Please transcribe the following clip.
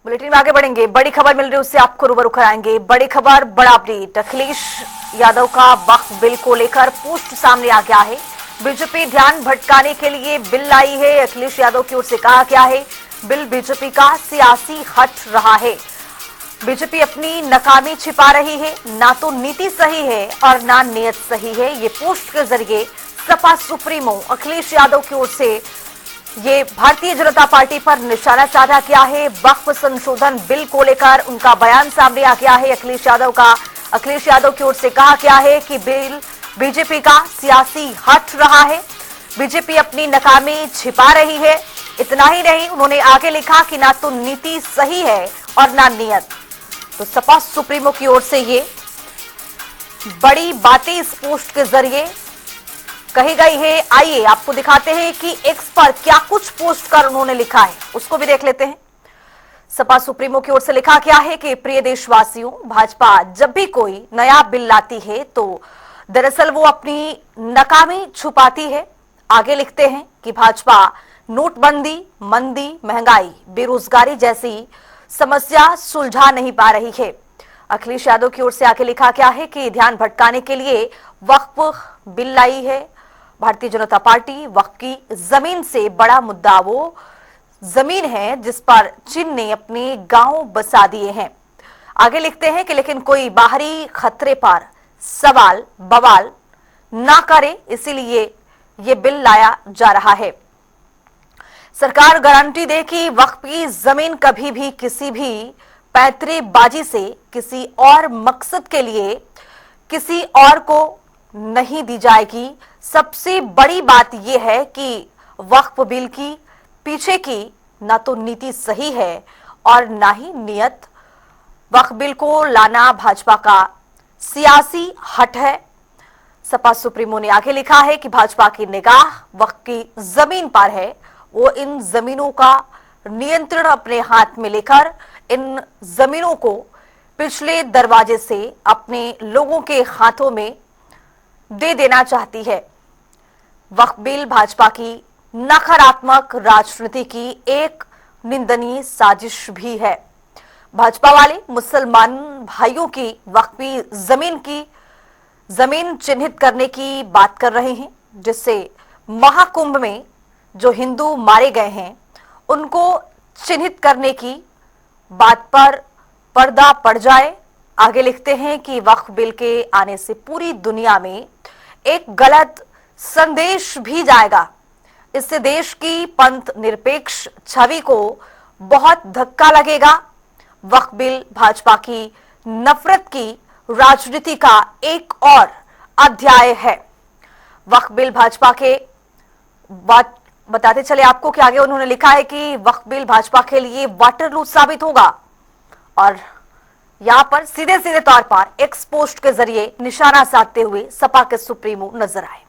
Bulletin में आगे बढ़ेंगे। बड़ी खबर मिल रही है उससे आपको रूबरू कराएंगे। बड़ी खबर, बड़ा अपडेट। अखिलेश यादव का वक्फ बिल को लेकर पोस्ट सामने आ गया है। बीजेपी ध्यान भटकाने के लिए बिल लाई है। अखिलेश यादव की ओर से कहा गया है बिल बीजेपी का सियासी हट रहा है। बीजेपी अपनी नाकामी छिपा रही है, ना तो नीति सही है और ना नीयत सही है। ये पोस्ट के जरिए सपा सुप्रीमो अखिलेश यादव की ओर से ये भारतीय जनता पार्टी पर निशाना साधा किया है। वक्फ संशोधन बिल को लेकर उनका बयान सामने आ गया है अखिलेश यादव का। अखिलेश यादव की ओर से कहा गया है कि बिल बीजेपी का सियासी हट रहा है, बीजेपी अपनी नाकामी छिपा रही है। इतना ही नहीं, उन्होंने आगे लिखा कि ना तो नीति सही है और ना नीयत। तो सपा सुप्रीमो की ओर से ये बड़ी बातें इस पोस्ट के जरिए कही गई है। आइए आपको दिखाते हैं कि एक्स पर क्या कुछ पोस्ट कर उन्होंने लिखा है, उसको भी देख लेते हैं। सपा सुप्रीमो की ओर से लिखा गया है कि प्रिय देशवासियों, भाजपा जब भी कोई नया बिल लाती है तो दरअसल वो अपनी नाकामी छुपाती है। आगे लिखते हैं कि भाजपा नोटबंदी, मंदी, महंगाई, बेरोजगारी जैसी समस्या सुलझा नहीं पा रही है। अखिलेश यादव की ओर से आगे लिखा गया है कि ध्यान भटकाने के लिए वक्फ बिल लाई है भारतीय जनता पार्टी। वक्फ की जमीन से बड़ा मुद्दा वो जमीन है जिस पर चीन ने अपने गांव बसा दिए हैं। आगे लिखते हैं कि लेकिन कोई बाहरी खतरे पर सवाल बवाल ना करे, इसीलिए ये बिल लाया जा रहा है। सरकार गारंटी दे कि वक्फ की जमीन कभी भी किसी भी पैंतरेबाजी से किसी और मकसद के लिए किसी और को नहीं दी जाएगी। सबसे बड़ी बात यह है कि वक्फ बिल की पीछे की ना तो नीति सही है और ना ही नीयत। वक्फ बिल को लाना भाजपा का सियासी हट है। सपा सुप्रीमो ने आगे लिखा है कि भाजपा की निगाह वक्फ की जमीन पर है। वो इन जमीनों का नियंत्रण अपने हाथ में लेकर इन जमीनों को पिछले दरवाजे से अपने लोगों के हाथों में दे देना चाहती है। वक्फ बिल भाजपा की नकारात्मक राजनीति की एक निंदनीय साजिश भी है। भाजपा वाले मुसलमान भाइयों की वक्फी जमीन चिन्हित करने की बात कर रहे हैं, जिससे महाकुंभ में जो हिंदू मारे गए हैं उनको चिन्हित करने की बात पर पर्दा पड़ जाए। आगे लिखते हैं कि वक्फ बिल के आने से पूरी दुनिया में एक गलत संदेश भी जाएगा। इससे देश की पंथ निरपेक्ष छवि को बहुत धक्का लगेगा। वक्फ बिल भाजपा की नफरत की राजनीति का एक और अध्याय है। वक्फ बिल भाजपा के बताते चले आपको कि आगे उन्होंने लिखा है कि वक्फ बिल भाजपा के लिए वाटरलू साबित होगा। और यहां पर सीधे सीधे तौर पर एक्स पोस्ट के जरिए निशाना साधते हुए सपा के सुप्रीमो नजर आए।